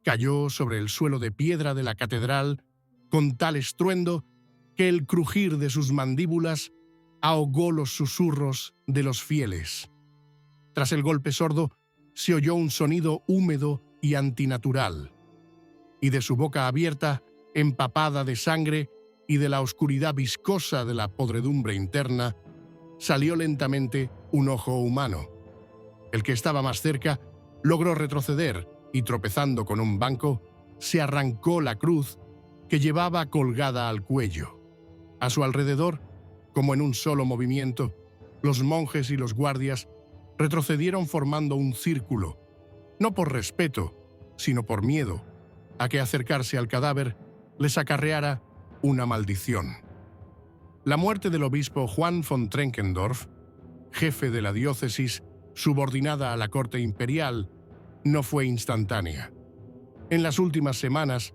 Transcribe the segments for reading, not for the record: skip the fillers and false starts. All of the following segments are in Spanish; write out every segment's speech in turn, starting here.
Cayó sobre el suelo de piedra de la catedral con tal estruendo que el crujir de sus mandíbulas ahogó los susurros de los fieles. Tras el golpe sordo, se oyó un sonido húmedo y antinatural, y de su boca abierta, empapada de sangre y de la oscuridad viscosa de la podredumbre interna, salió lentamente un ojo humano. El que estaba más cerca logró retroceder y, tropezando con un banco, se arrancó la cruz que llevaba colgada al cuello. A su alrededor, como en un solo movimiento, los monjes y los guardias retrocedieron formando un círculo, no por respeto, sino por miedo a que acercarse al cadáver les acarreara una maldición. La muerte del obispo Juan von Trenkendorf, jefe de la diócesis subordinada a la corte imperial, no fue instantánea. En las últimas semanas,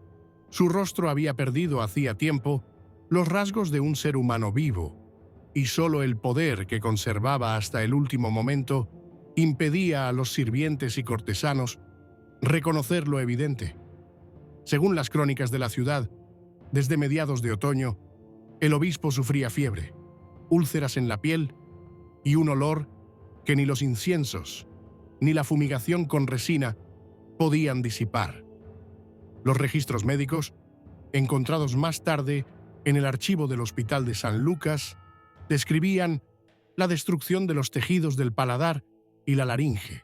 su rostro había perdido hacía tiempo los rasgos de un ser humano vivo, y solo el poder que conservaba hasta el último momento impedía a los sirvientes y cortesanos reconocer lo evidente. Según las crónicas de la ciudad, desde mediados de otoño, el obispo sufría fiebre, úlceras en la piel y un olor que ni los inciensos ni la fumigación con resina podían disipar. Los registros médicos, encontrados más tarde en el archivo del Hospital de San Lucas, describían la destrucción de los tejidos del paladar y la laringe,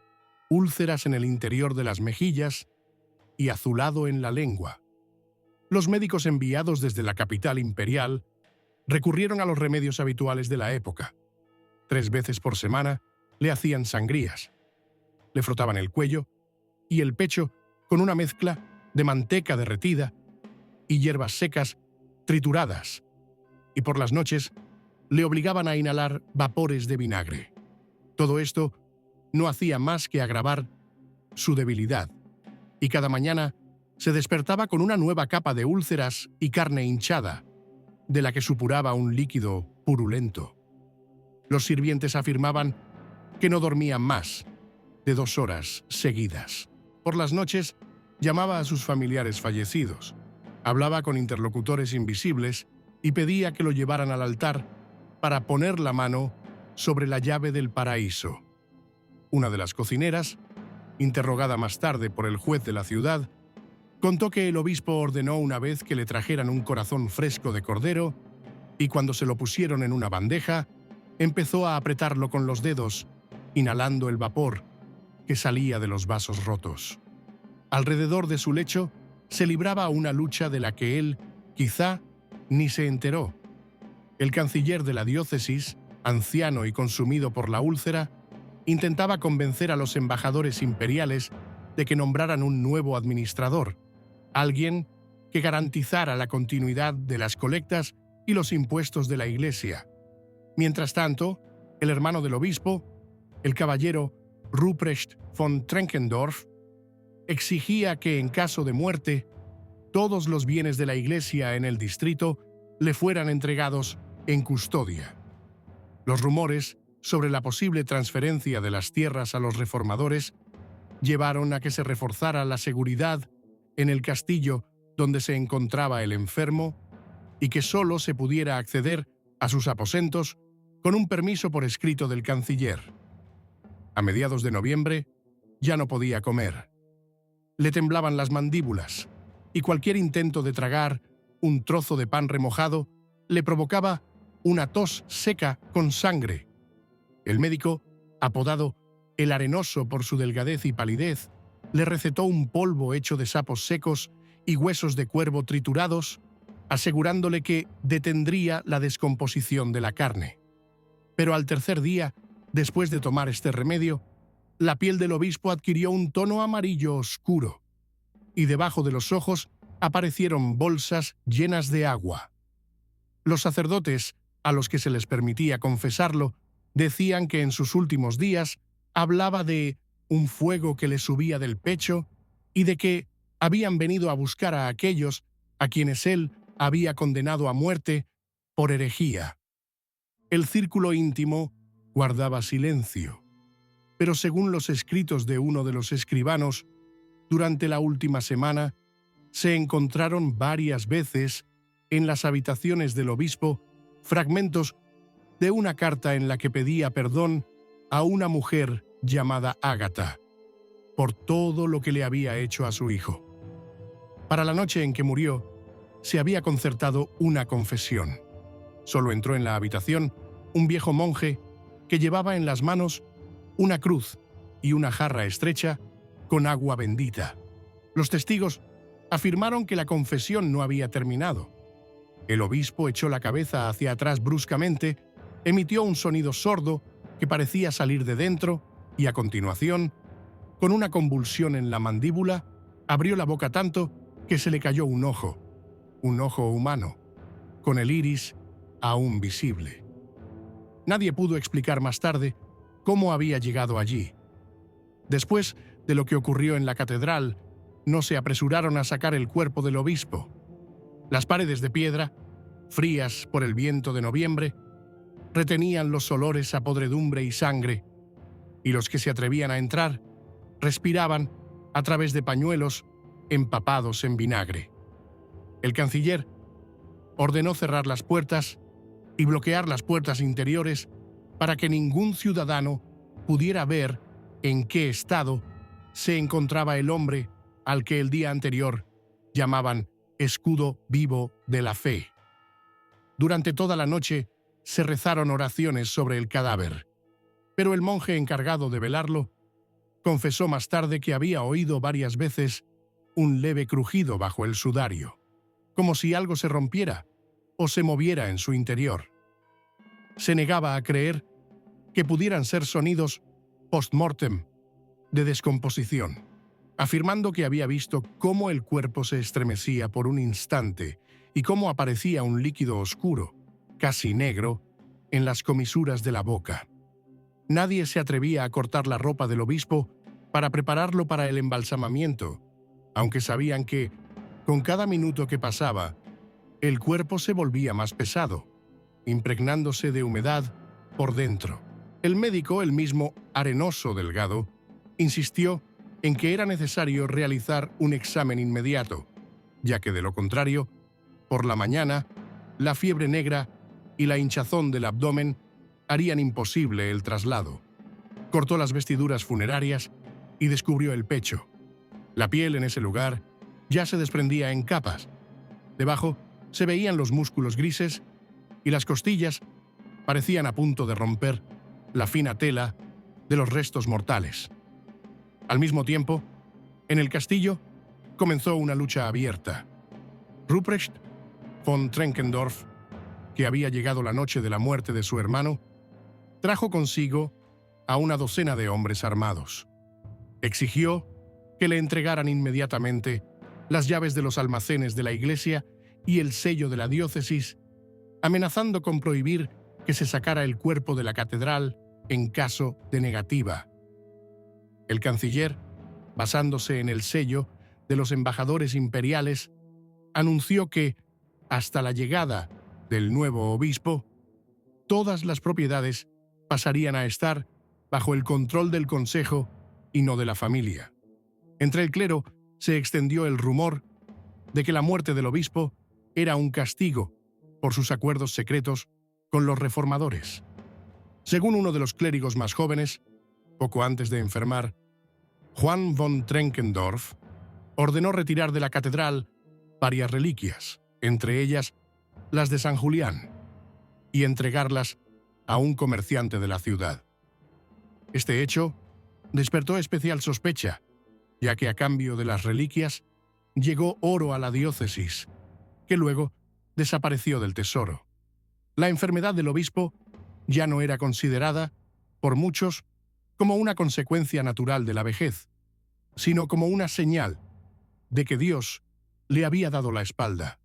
úlceras en el interior de las mejillas y azulado en la lengua. Los médicos enviados desde la capital imperial recurrieron a los remedios habituales de la época. 3 veces por semana le hacían sangrías. Le frotaban el cuello y el pecho con una mezcla de manteca derretida y hierbas secas trituradas, y por las noches le obligaban a inhalar vapores de vinagre. Todo esto no hacía más que agravar su debilidad, y cada mañana se despertaba con una nueva capa de úlceras y carne hinchada, de la que supuraba un líquido purulento. Los sirvientes afirmaban que no dormían más de 2 horas seguidas. Por las noches llamaba a sus familiares fallecidos, hablaba con interlocutores invisibles y pedía que lo llevaran al altar para poner la mano sobre la llave del paraíso. Una de las cocineras, interrogada más tarde por el juez de la ciudad, contó que el obispo ordenó una vez que le trajeran un corazón fresco de cordero y cuando se lo pusieron en una bandeja, empezó a apretarlo con los dedos, inhalando el vapor que salía de los vasos rotos. Alrededor de su lecho se libraba una lucha de la que él, quizá, ni se enteró. El canciller de la diócesis, anciano y consumido por la úlcera, intentaba convencer a los embajadores imperiales de que nombraran un nuevo administrador, alguien que garantizara la continuidad de las colectas y los impuestos de la Iglesia. Mientras tanto, el hermano del obispo, el caballero Ruprecht von Trenkendorf, exigía que en caso de muerte, todos los bienes de la Iglesia en el distrito le fueran entregados en custodia. Los rumores sobre la posible transferencia de las tierras a los reformadores llevaron a que se reforzara la seguridad en el castillo donde se encontraba el enfermo y que solo se pudiera acceder a sus aposentos con un permiso por escrito del canciller. A mediados de noviembre ya no podía comer. Le temblaban las mandíbulas y cualquier intento de tragar un trozo de pan remojado le provocaba una tos seca con sangre. El médico, apodado el Arenoso por su delgadez y palidez, le recetó un polvo hecho de sapos secos y huesos de cuervo triturados, asegurándole que detendría la descomposición de la carne. Pero al tercer día, después de tomar este remedio, la piel del obispo adquirió un tono amarillo oscuro, y debajo de los ojos aparecieron bolsas llenas de agua. Los sacerdotes, a los que se les permitía confesarlo, decían que en sus últimos días hablaba de un fuego que le subía del pecho y de que habían venido a buscar a aquellos a quienes él había condenado a muerte por herejía. El círculo íntimo guardaba silencio, pero según los escritos de uno de los escribanos, Durante la última semana, se encontraron varias veces en las habitaciones del obispo fragmentos de una carta en la que pedía perdón a una mujer llamada Ágata por todo lo que le había hecho a su hijo. Para la noche en que murió, se había concertado una confesión. Solo entró en la habitación un viejo monje que llevaba en las manos una cruz y una jarra estrecha con agua bendita. Los testigos afirmaron que la confesión no había terminado. El obispo echó la cabeza hacia atrás bruscamente, emitió un sonido sordo que parecía salir de dentro y, a continuación, con una convulsión en la mandíbula, abrió la boca tanto que se le cayó un ojo humano, con el iris aún visible. Nadie pudo explicar más tarde cómo había llegado allí. Después de lo que ocurrió en la catedral, no se apresuraron a sacar el cuerpo del obispo. Las paredes de piedra, frías por el viento de noviembre, retenían los olores a podredumbre y sangre, y los que se atrevían a entrar respiraban a través de pañuelos empapados en vinagre. El canciller ordenó cerrar las puertas y bloquear las puertas interiores para que ningún ciudadano pudiera ver en qué estado se encontraba el hombre al que el día anterior llamaban escudo vivo de la fe. Durante toda la noche se rezaron oraciones sobre el cadáver, pero el monje encargado de velarlo confesó más tarde que había oído varias veces un leve crujido bajo el sudario, como si algo se rompiera o se moviera en su interior. Se negaba a creer que pudieran ser sonidos post-mortem de descomposición, afirmando que había visto cómo el cuerpo se estremecía por un instante y cómo aparecía un líquido oscuro, casi negro, en las comisuras de la boca. Nadie se atrevía a cortar la ropa del obispo para prepararlo para el embalsamamiento, aunque sabían que, con cada minuto que pasaba, el cuerpo se volvía más pesado, impregnándose de humedad por dentro. El médico, el mismo Arenoso Delgado, insistió en que era necesario realizar un examen inmediato, ya que de lo contrario, por la mañana, la fiebre negra y la hinchazón del abdomen harían imposible el traslado. Cortó las vestiduras funerarias y descubrió el pecho. La piel en ese lugar ya se desprendía en capas. Debajo se veían los músculos grises y las costillas parecían a punto de romper la fina tela de los restos mortales. Al mismo tiempo, en el castillo comenzó una lucha abierta. Ruprecht von Trenkendorf, que había llegado la noche de la muerte de su hermano, trajo consigo a una docena de hombres armados. Exigió que le entregaran inmediatamente las llaves de los almacenes de la iglesia y el sello de la diócesis, amenazando con prohibir que se sacara el cuerpo de la catedral en caso de negativa. El canciller, basándose en el sello de los embajadores imperiales, anunció que, hasta la llegada del nuevo obispo, todas las propiedades pasarían a estar bajo el control del consejo y no de la familia. Entre el clero se extendió el rumor de que la muerte del obispo era un castigo por sus acuerdos secretos con los reformadores. Según uno de los clérigos más jóvenes, poco antes de enfermar, Juan von Trenkendorf ordenó retirar de la catedral varias reliquias, entre ellas las de San Julián, y entregarlas a un comerciante de la ciudad. Este hecho despertó especial sospecha, ya que a cambio de las reliquias llegó oro a la diócesis, que luego desapareció del tesoro. La enfermedad del obispo ya no era considerada, por muchos, como una consecuencia natural de la vejez, sino como una señal de que Dios le había dado la espalda.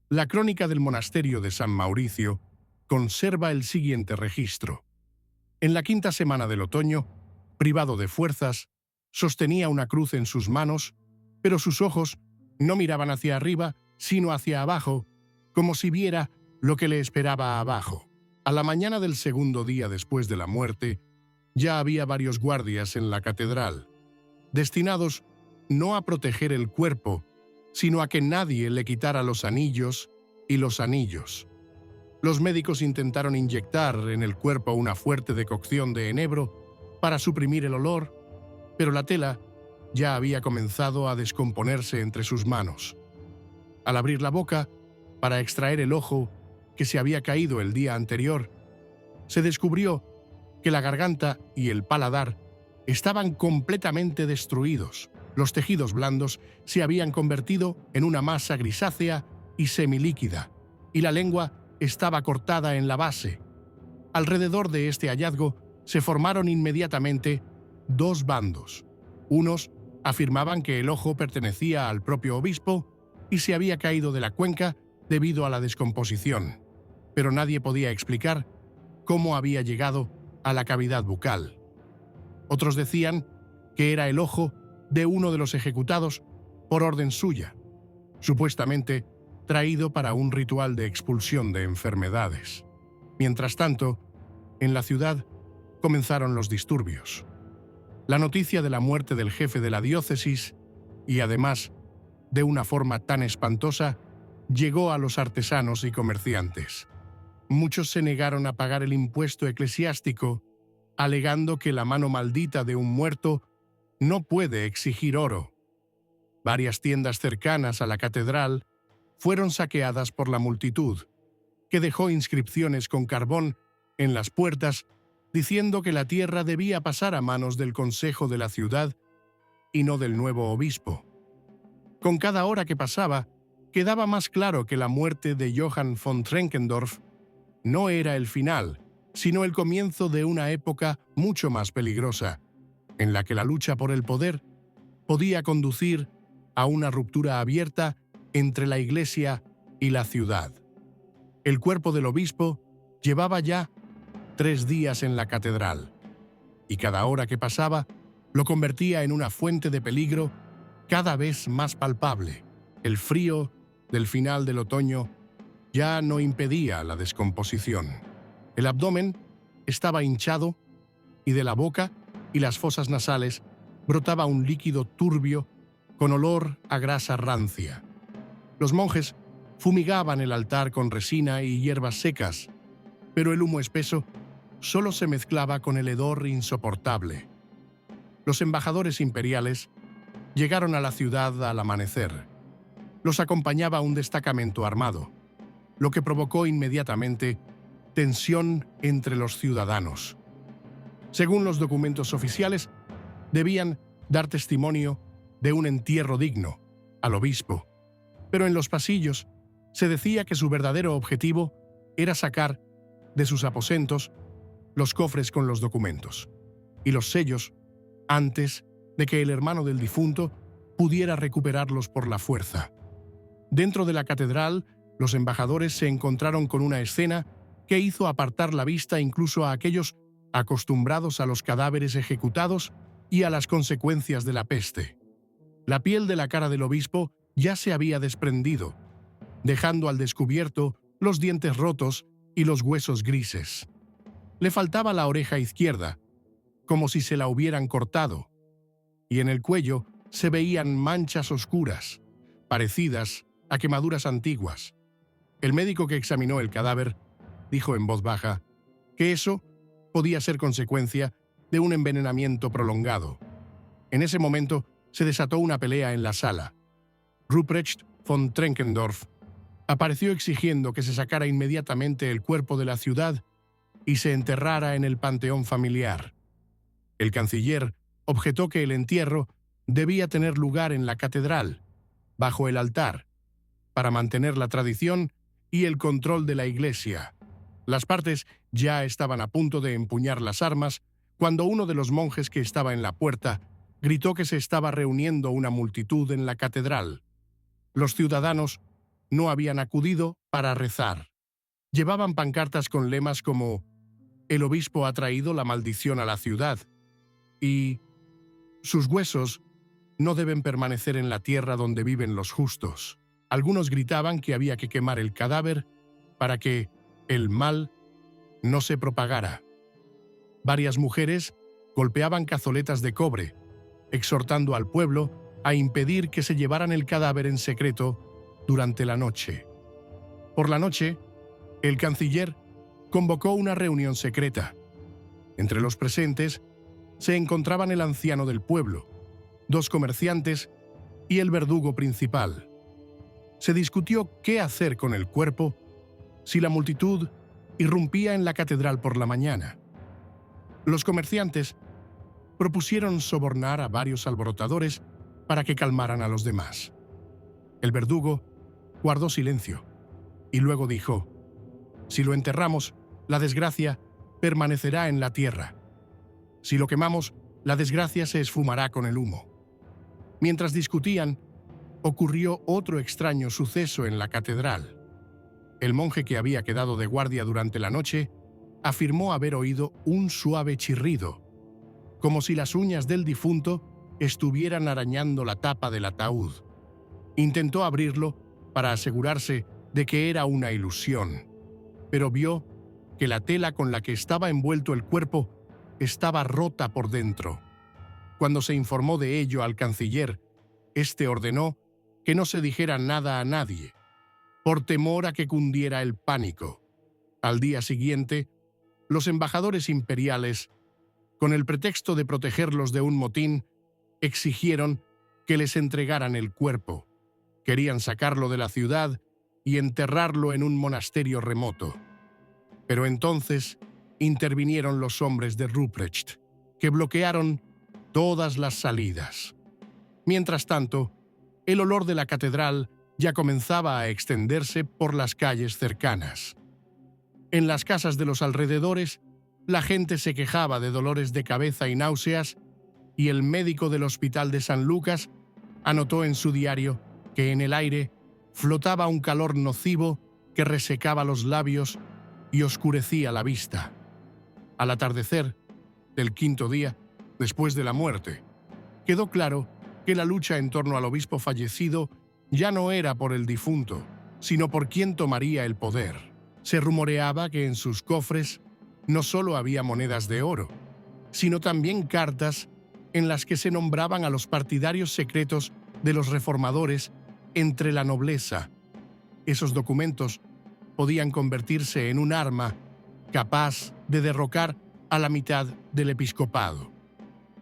La crónica del monasterio de San Mauricio conserva el siguiente registro. En la quinta semana del otoño, privado de fuerzas, sostenía una cruz en sus manos, pero sus ojos no miraban hacia arriba, sino hacia abajo, como si viera lo que le esperaba abajo. A la mañana del segundo día después de la muerte, ya había varios guardias en la catedral, destinados no a proteger el cuerpo, sino a que nadie le quitara los anillos y los anillos. Los médicos intentaron inyectar en el cuerpo una fuerte decocción de enebro para suprimir el olor, pero la tela ya había comenzado a descomponerse entre sus manos. Al abrir la boca para extraer el ojo que se había caído el día anterior, se descubrió que la garganta y el paladar estaban completamente destruidos. Los tejidos blandos se habían convertido en una masa grisácea y semilíquida, y la lengua estaba cortada en la base. Alrededor de este hallazgo se formaron inmediatamente dos bandos. Unos afirmaban que el ojo pertenecía al propio obispo y se había caído de la cuenca debido a la descomposición, pero nadie podía explicar cómo había llegado a la cavidad bucal. Otros decían que era el ojo de uno de los ejecutados por orden suya, supuestamente traído para un ritual de expulsión de enfermedades. Mientras tanto, en la ciudad comenzaron los disturbios. La noticia de la muerte del jefe de la diócesis, y además de una forma tan espantosa, llegó a los artesanos y comerciantes. Muchos se negaron a pagar el impuesto eclesiástico, alegando que la mano maldita de un muerto no puede exigir oro. Varias tiendas cercanas a la catedral fueron saqueadas por la multitud, que dejó inscripciones con carbón en las puertas diciendo que la tierra debía pasar a manos del consejo de la ciudad y no del nuevo obispo. Con cada hora que pasaba, quedaba más claro que la muerte de Johann von Trenkendorf no era el final, sino el comienzo de una época mucho más peligrosa, en la que la lucha por el poder podía conducir a una ruptura abierta entre la Iglesia y la ciudad. El cuerpo del obispo llevaba ya 3 días en la catedral, y cada hora que pasaba lo convertía en una fuente de peligro cada vez más palpable. El frío del final del otoño ya no impedía la descomposición. El abdomen estaba hinchado y de la boca y las fosas nasales brotaba un líquido turbio con olor a grasa rancia. Los monjes fumigaban el altar con resina y hierbas secas, pero el humo espeso solo se mezclaba con el hedor insoportable. Los embajadores imperiales llegaron a la ciudad al amanecer. Los acompañaba un destacamento armado, lo que provocó inmediatamente tensión entre los ciudadanos. Según los documentos oficiales, debían dar testimonio de un entierro digno al obispo, pero en los pasillos se decía que su verdadero objetivo era sacar de sus aposentos los cofres con los documentos y los sellos antes de que el hermano del difunto pudiera recuperarlos por la fuerza. Dentro de la catedral, los embajadores se encontraron con una escena que hizo apartar la vista incluso a aquellos acostumbrados a los cadáveres ejecutados y a las consecuencias de la peste. La piel de la cara del obispo ya se había desprendido, dejando al descubierto los dientes rotos y los huesos grises. Le faltaba la oreja izquierda, como si se la hubieran cortado, y en el cuello se veían manchas oscuras, parecidas a quemaduras antiguas. El médico que examinó el cadáver dijo en voz baja que eso podía ser consecuencia de un envenenamiento prolongado. En ese momento se desató una pelea en la sala. Ruprecht von Trenkendorf apareció exigiendo que se sacara inmediatamente el cuerpo de la ciudad y se enterrara en el panteón familiar. El canciller objetó que el entierro debía tener lugar en la catedral, bajo el altar, para mantener la tradición y el control de la Iglesia. Las partes ya estaban a punto de empuñar las armas cuando uno de los monjes que estaba en la puerta gritó que se estaba reuniendo una multitud en la catedral. Los ciudadanos no habían acudido para rezar. Llevaban pancartas con lemas como «El obispo ha traído la maldición a la ciudad» y «Sus huesos no deben permanecer en la tierra donde viven los justos». Algunos gritaban que había que quemar el cadáver para que el mal no se propagara. Varias mujeres golpeaban cazoletas de cobre, exhortando al pueblo a impedir que se llevaran el cadáver en secreto durante la noche. Por la noche, el canciller convocó una reunión secreta. Entre los presentes se encontraban el anciano del pueblo, 2 comerciantes y el verdugo principal. Se discutió qué hacer con el cuerpo si la multitud irrumpía en la catedral por la mañana. Los comerciantes propusieron sobornar a varios alborotadores para que calmaran a los demás. El verdugo guardó silencio y luego dijo: «Si lo enterramos, la desgracia permanecerá en la tierra. Si lo quemamos, la desgracia se esfumará con el humo». Mientras discutían, ocurrió otro extraño suceso en la catedral. El monje que había quedado de guardia durante la noche afirmó haber oído un suave chirrido, como si las uñas del difunto estuvieran arañando la tapa del ataúd. Intentó abrirlo para asegurarse de que era una ilusión, pero vio que la tela con la que estaba envuelto el cuerpo estaba rota por dentro. Cuando se informó de ello al canciller, éste ordenó que no se dijera nada a nadie, por temor a que cundiera el pánico. Al día siguiente, los embajadores imperiales, con el pretexto de protegerlos de un motín, exigieron que les entregaran el cuerpo. Querían sacarlo de la ciudad y enterrarlo en un monasterio remoto. Pero entonces intervinieron los hombres de Ruprecht, que bloquearon todas las salidas. Mientras tanto, el olor de la catedral ya comenzaba a extenderse por las calles cercanas. En las casas de los alrededores, la gente se quejaba de dolores de cabeza y náuseas, y el médico del hospital de San Lucas anotó en su diario que en el aire flotaba un calor nocivo que resecaba los labios y oscurecía la vista. Al atardecer del 5.º día, después de la muerte, quedó claro que la lucha en torno al obispo fallecido ya no era por el difunto, sino por quién tomaría el poder. Se rumoreaba que en sus cofres no solo había monedas de oro, sino también cartas en las que se nombraban a los partidarios secretos de los reformadores entre la nobleza. Esos documentos podían convertirse en un arma capaz de derrocar a la mitad del episcopado.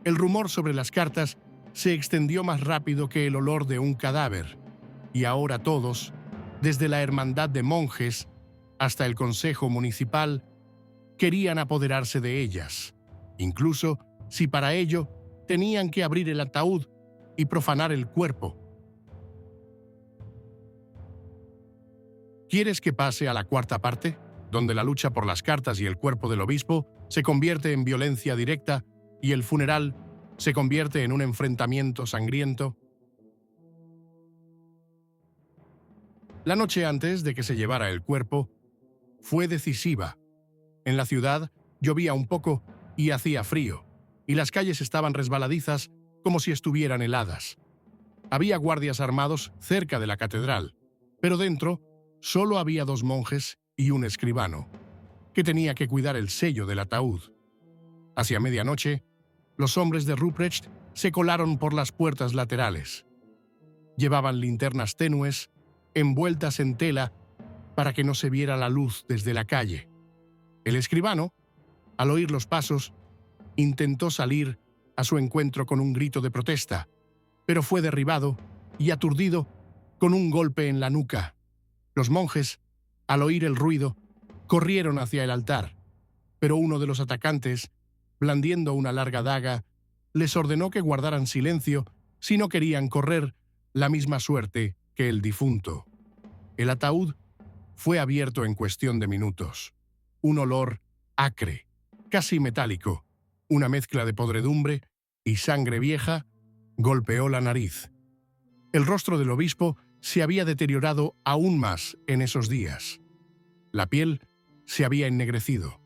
El rumor sobre las cartas se extendió más rápido que el olor de un cadáver, y ahora todos, desde la hermandad de monjes hasta el consejo municipal, querían apoderarse de ellas, incluso si para ello tenían que abrir el ataúd y profanar el cuerpo. ¿Quieres que pase a la 4ª parte, donde la lucha por las cartas y el cuerpo del obispo se convierte en violencia directa y el funeral se convierte en un enfrentamiento sangriento? La noche antes de que se llevara el cuerpo fue decisiva. En la ciudad llovía un poco y hacía frío, y las calles estaban resbaladizas como si estuvieran heladas. Había guardias armados cerca de la catedral, pero dentro solo había 2 monjes y un escribano, que tenía que cuidar el sello del ataúd. Hacia medianoche, los hombres de Ruprecht se colaron por las puertas laterales. Llevaban linternas tenues, envueltas en tela, para que no se viera la luz desde la calle. El escribano, al oír los pasos, intentó salir a su encuentro con un grito de protesta, pero fue derribado y aturdido con un golpe en la nuca. Los monjes, al oír el ruido, corrieron hacia el altar, pero uno de los atacantes, blandiendo una larga daga, les ordenó que guardaran silencio si no querían correr la misma suerte que el difunto. El ataúd fue abierto en cuestión de minutos. Un olor acre, casi metálico, una mezcla de podredumbre y sangre vieja, golpeó la nariz. El rostro del obispo se había deteriorado aún más en esos días. La piel se había ennegrecido,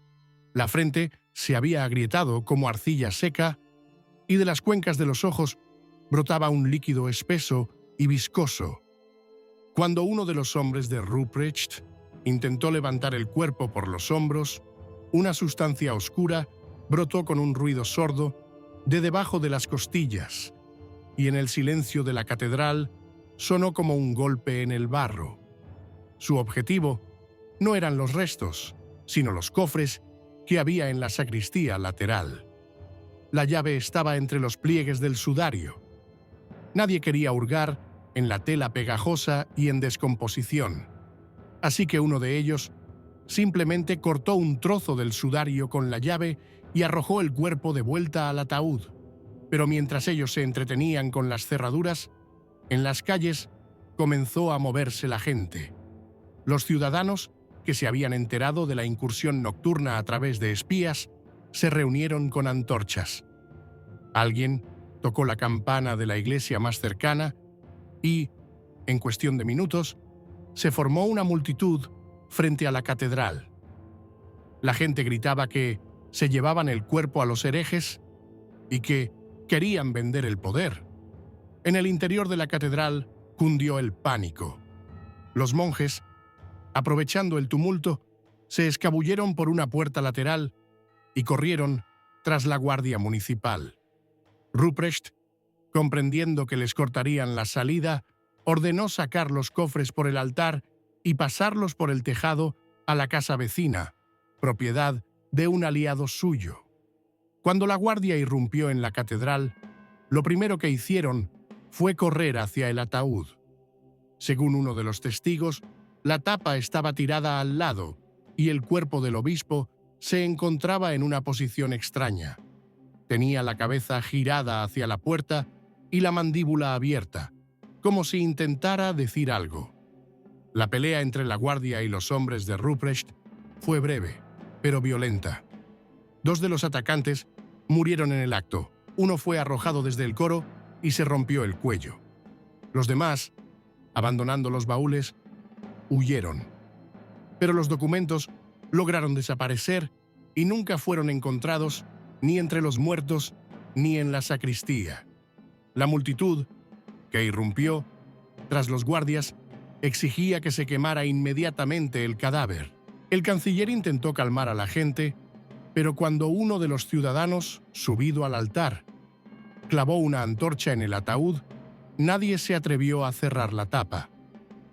la frente se había agrietado como arcilla seca y de las cuencas de los ojos brotaba un líquido espeso y viscoso. Cuando uno de los hombres de Ruprecht intentó levantar el cuerpo por los hombros, una sustancia oscura brotó con un ruido sordo de debajo de las costillas. y en el silencio de la catedral sonó como un golpe en el barro. Su objetivo no eran los restos, sino los cofres que había en la sacristía lateral. La llave estaba entre los pliegues del sudario. Nadie quería hurgar en la tela pegajosa y en descomposición, así que uno de ellos simplemente cortó un trozo del sudario con la llave y arrojó el cuerpo de vuelta al ataúd. Pero mientras ellos se entretenían con las cerraduras, en las calles comenzó a moverse la gente. Los ciudadanos, que se habían enterado de la incursión nocturna a través de espías, se reunieron con antorchas. Alguien tocó la campana de la iglesia más cercana y, en cuestión de minutos, se formó una multitud frente a la catedral. La gente gritaba que se llevaban el cuerpo a los herejes y que querían vender el poder. En el interior de la catedral cundió el pánico. Los monjes, aprovechando el tumulto, se escabulleron por una puerta lateral y corrieron tras la guardia municipal. Ruprecht, comprendiendo que les cortarían la salida, ordenó sacar los cofres por el altar y pasarlos por el tejado a la casa vecina, propiedad de un aliado suyo. Cuando la guardia irrumpió en la catedral, lo primero que hicieron fue correr hacia el ataúd. Según uno de los testigos, la tapa estaba tirada al lado y el cuerpo del obispo se encontraba en una posición extraña. Tenía la cabeza girada hacia la puerta y la mandíbula abierta, como si intentara decir algo. La pelea entre la guardia y los hombres de Ruprecht fue breve, pero violenta. Dos de los atacantes murieron en el acto. Uno fue arrojado desde el coro y se rompió el cuello. Los demás, abandonando los baúles, huyeron. Pero los documentos lograron desaparecer y nunca fueron encontrados ni entre los muertos ni en la sacristía. La multitud, que irrumpió tras los guardias, exigía que se quemara inmediatamente el cadáver. El canciller intentó calmar a la gente, pero cuando uno de los ciudadanos, subido al altar, clavó una antorcha en el ataúd, nadie se atrevió a cerrar la tapa.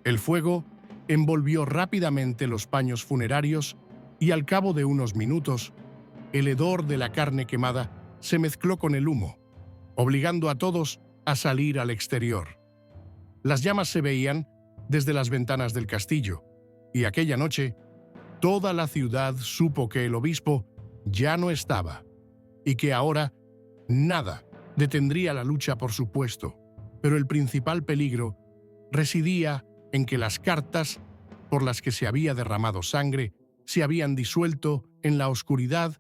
El fuego envolvió rápidamente los paños funerarios y al cabo de unos minutos, el hedor de la carne quemada se mezcló con el humo, obligando a todos a salir al exterior. Las llamas se veían desde las ventanas del castillo, y aquella noche toda la ciudad supo que el obispo ya no estaba, y que ahora nada detendría la lucha por su puesto. Pero el principal peligro residía en que las cartas por las que se había derramado sangre se habían disuelto en la oscuridad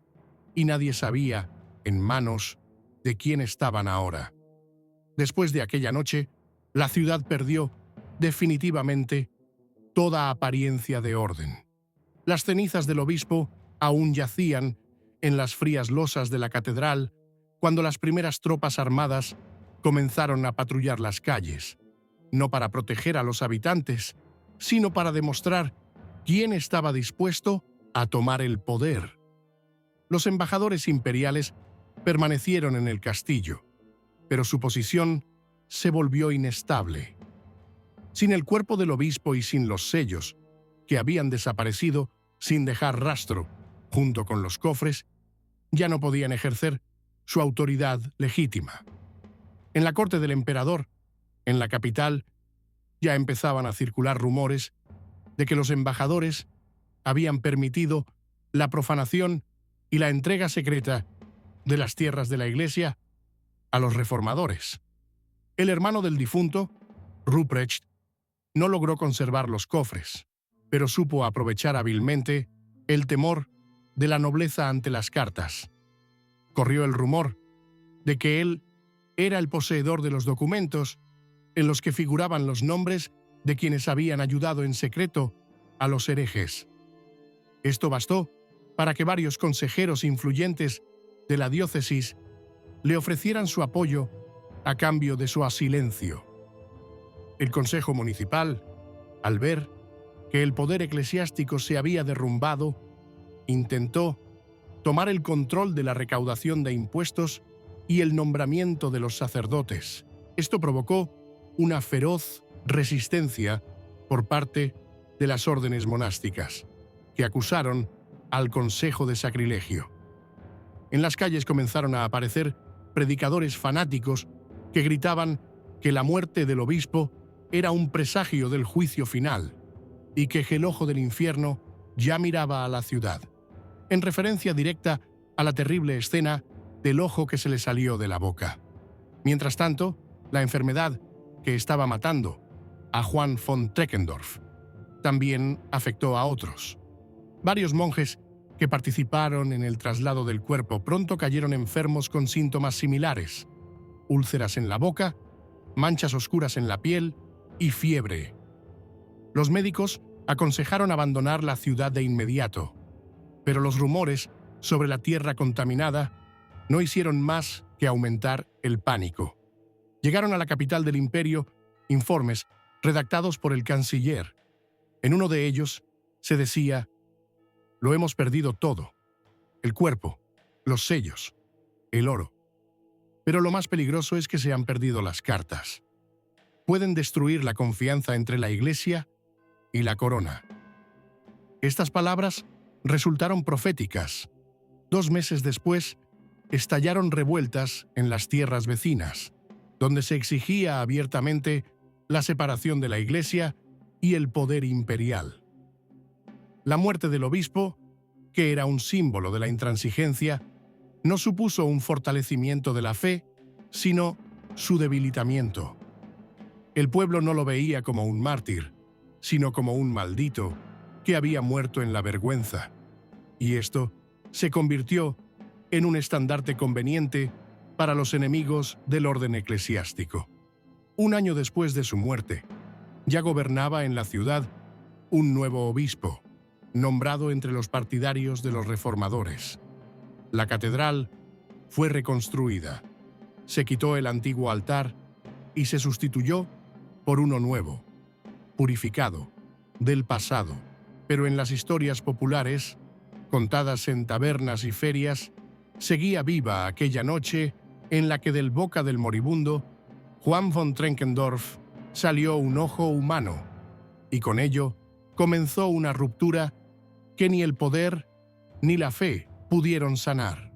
y nadie sabía en manos de quién estaban ahora. Después de aquella noche, la ciudad perdió definitivamente toda apariencia de orden. Las cenizas del obispo aún yacían en las frías losas de la catedral cuando las primeras tropas armadas comenzaron a patrullar las calles, no para proteger a los habitantes, sino para demostrar quién estaba dispuesto a tomar el poder. Los embajadores imperiales permanecieron en el castillo, pero su posición se volvió inestable. Sin el cuerpo del obispo y sin los sellos, que habían desaparecido sin dejar rastro, junto con los cofres, ya no podían ejercer su autoridad legítima. En la corte del emperador, en la capital, ya empezaban a circular rumores de que los embajadores habían permitido la profanación y la entrega secreta de las tierras de la Iglesia a los reformadores. El hermano del difunto, Ruprecht, no logró conservar los cofres, pero supo aprovechar hábilmente el temor de la nobleza ante las cartas. Corrió el rumor de que él era el poseedor de los documentos en los que figuraban los nombres de quienes habían ayudado en secreto a los herejes. Esto bastó para que varios consejeros influyentes de la diócesis le ofrecieran su apoyo a cambio de su silencio. El Consejo Municipal, al ver que el poder eclesiástico se había derrumbado, intentó tomar el control de la recaudación de impuestos y el nombramiento de los sacerdotes. Esto provocó una feroz resistencia por parte de las órdenes monásticas, que acusaron al Consejo de sacrilegio. En las calles comenzaron a aparecer predicadores fanáticos que gritaban que la muerte del obispo era un presagio del juicio final y que el ojo del infierno ya miraba a la ciudad, en referencia directa a la terrible escena del ojo que se le salió de la boca. Mientras tanto, la enfermedad que estaba matando a Juan von Treckendorf también afectó a otros. Varios monjes que participaron en el traslado del cuerpo pronto cayeron enfermos con síntomas similares: úlceras en la boca, manchas oscuras en la piel y fiebre. Los médicos aconsejaron abandonar la ciudad de inmediato, pero los rumores sobre la tierra contaminada no hicieron más que aumentar el pánico. Llegaron a la capital del imperio informes redactados por el canciller. En uno de ellos se decía: «Lo hemos perdido todo, el cuerpo, los sellos, el oro. Pero lo más peligroso es que se han perdido las cartas. Pueden destruir la confianza entre la Iglesia y la corona». Estas palabras resultaron proféticas. 2 meses después, estallaron revueltas en las tierras vecinas, donde se exigía abiertamente la separación de la Iglesia y el poder imperial. La muerte del obispo, que era un símbolo de la intransigencia, no supuso un fortalecimiento de la fe, sino su debilitamiento. El pueblo no lo veía como un mártir, sino como un maldito que había muerto en la vergüenza, y esto se convirtió en un estandarte conveniente para los enemigos del orden eclesiástico. 1 año después de su muerte, ya gobernaba en la ciudad un nuevo obispo, nombrado entre los partidarios de los reformadores. La catedral fue reconstruida, se quitó el antiguo altar y se sustituyó por uno nuevo, purificado, del pasado. Pero en las historias populares, contadas en tabernas y ferias, seguía viva aquella noche en la que del boca del moribundo, Juan von Treckendorf, salió un ojo humano, y con ello comenzó una ruptura que ni el poder ni la fe pudieron sanar.